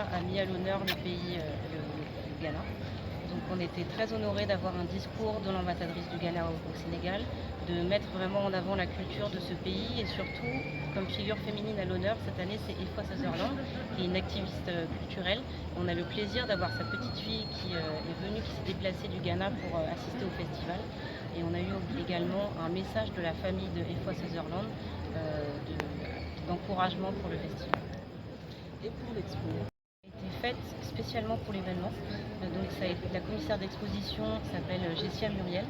Ghana a mis à l'honneur le pays, le Ghana. Donc on était très honorés d'avoir un discours de l'ambassadrice du Ghana au Sénégal, de mettre vraiment en avant la culture de ce pays et surtout, comme figure féminine à l'honneur, cette année c'est Efwa Sutherland, qui est une activiste culturelle. On a le plaisir d'avoir sa petite fille qui est venue, qui s'est déplacée du Ghana pour assister au festival. Et on a eu également un message de la famille de Efwa Sutherland d'encouragement pour le festival. Et pour l'expo, faite spécialement pour l'événement. Donc la commissaire d'exposition s'appelle Jessia Muriel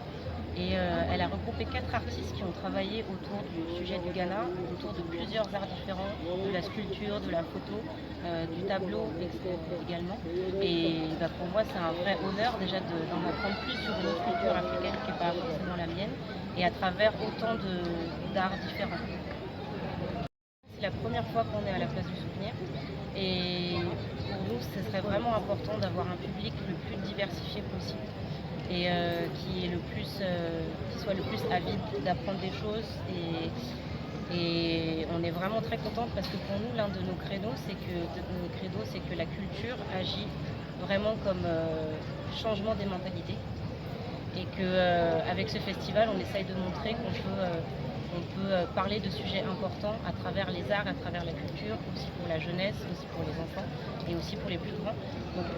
et elle a regroupé 4 artistes qui ont travaillé autour du sujet du Ghana, autour de plusieurs arts différents, de la sculpture, de la photo, du tableau également. Et pour moi c'est un vrai honneur déjà d'en apprendre plus sur une autre culture africaine qui n'est pas forcément la mienne et à travers autant d'arts différents. C'est la première fois qu'on est à la place du souvenir et pour nous ce serait vraiment important d'avoir un public le plus diversifié possible et qui soit le plus avide d'apprendre des choses et on est vraiment très contente parce que pour nous l'un de nos credos c'est que la culture agit vraiment comme changement des mentalités et qu'avec ce festival on essaye de montrer qu'on peut parler de sujets importants à travers les arts, à travers la culture, aussi pour la jeunesse, aussi pour les enfants et aussi pour les plus grands. Donc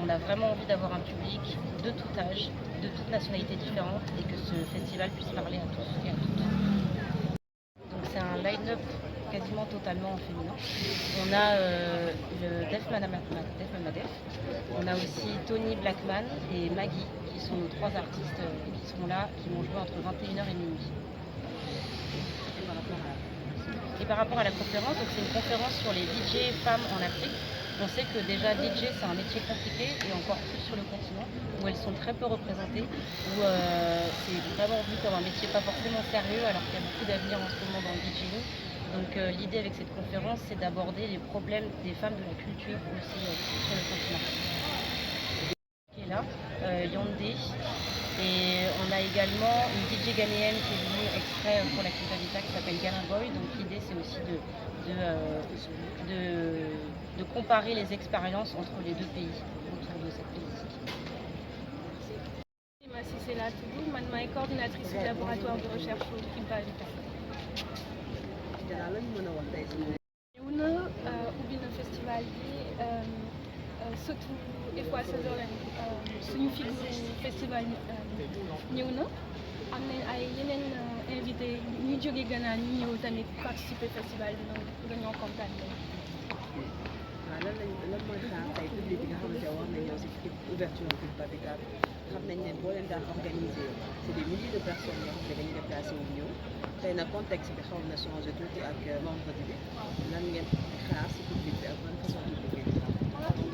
on a vraiment envie d'avoir un public de tout âge, de toutes nationalités différentes et que ce festival puisse parler à tous et à toutes. Donc c'est un line-up quasiment totalement féminin. On a le Def Mamadef, on a aussi Tony Blackman et Maggie qui sont nos 3 artistes qui seront là, qui vont jouer entre 21h et minuit. Et par rapport à la conférence, c'est une conférence sur les DJ femmes en Afrique. On sait que déjà DJ c'est un métier compliqué et encore plus sur le continent où elles sont très peu représentées, où c'est vraiment vu comme un métier pas forcément sérieux alors qu'il y a beaucoup d'avenir en ce moment dans le DJing. Donc l'idée avec cette conférence c'est d'aborder les problèmes des femmes de la culture aussi sur le continent. Qui est là, Yandé. Et on a également une DJ ghanéenne qui est venue exprès pour la Quinta Vita qui s'appelle Ghana Boy. Donc l'idée c'est aussi de comparer les expériences entre les 2 pays autour de cette politique. C'est là Toudou, je suis coordinatrice du laboratoire de recherche au Quinta Vita. ñëw na ubbi na festival bi surtout Efwa Sutherland suñu figure festival ñëw na am nañ ay yeneen invité ñu jóge Ghana ñu ñëw tamit participer festival bi donc dañoo kontaan. waaw lan mooy xaar tey public bi nga xamante ne war nañ ñëw si ouverture Quinta Vita xam nañ ne boo leen daan organiser c'est des milliers de personnes yoo xam ne dañuy déplacé wu ñëw tey nag contexte bi xaw na changé tuuti ak vendredi bi lan ngeen xaar si public bi ak ban façon public bi.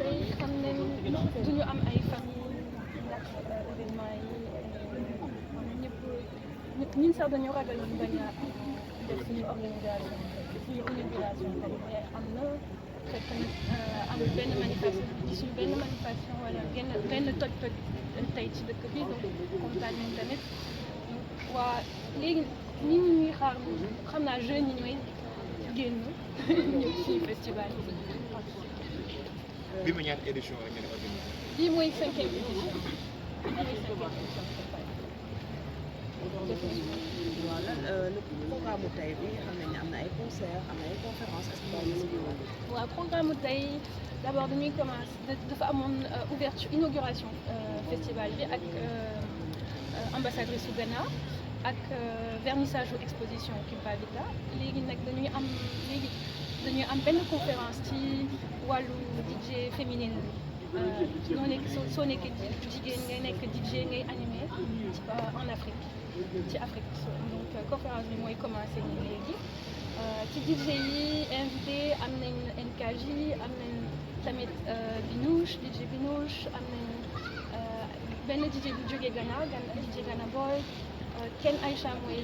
tey xam nañ duñu am ay famille ndax événement yi ñëpp ñun sax dañoo ragal ñu bañ a def suñu organisation tamit mais am na fekk amul benn manifestation wala benn toj-toj tey ci dëkk bi donc kontaan nañ tamit waa léegi nit ñi ñuy xaar xam naa jeunes yi ñooy génn ñëw ci festival bi. bii mooy ñaata édition la ngeen organisé. bii mooy 5e édition. waaw le programme mu tey bi xam nañ ne am na ay concert am na ay conférence waaw programme mu tey d'abord dañuy commencer dafa amoon inauguration festival bi ak ambassadrice su Ghana ak vernissage u exposition Quinta Vita léegi nag dañuy am benn conférence ci wàllu DJ féminine bi soo nekkee jigéen ngay nekk DJ ngay animé en Afrique ci Afrique donc conférence bi mooy commencé nii léegi ci DJ yi invité am nañ NKJ am nañ tamit Binouche DJ Binouche am nañ benn DJ bu jógee Ghana DJ Ghana Boy Ken Aïcha mooy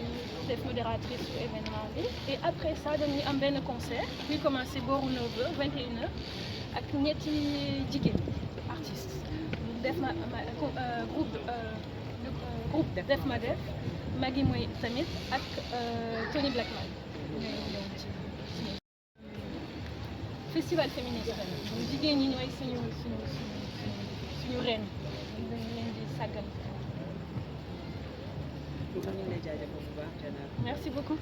def modératrice su événement bi et après ça dañuy am benn concert buy commencé booru 9h 21h ak ñetti jigéen artistes groupe Def Ma Def Maggie mooy tamit ak Tony Blackman ñooy ñëw ci festival féministe jigéen ñi ñooy suñu ren dañu leen di sàggal. ñu ngi lay jaajëfal bu baax Diana. Merci beaucoup.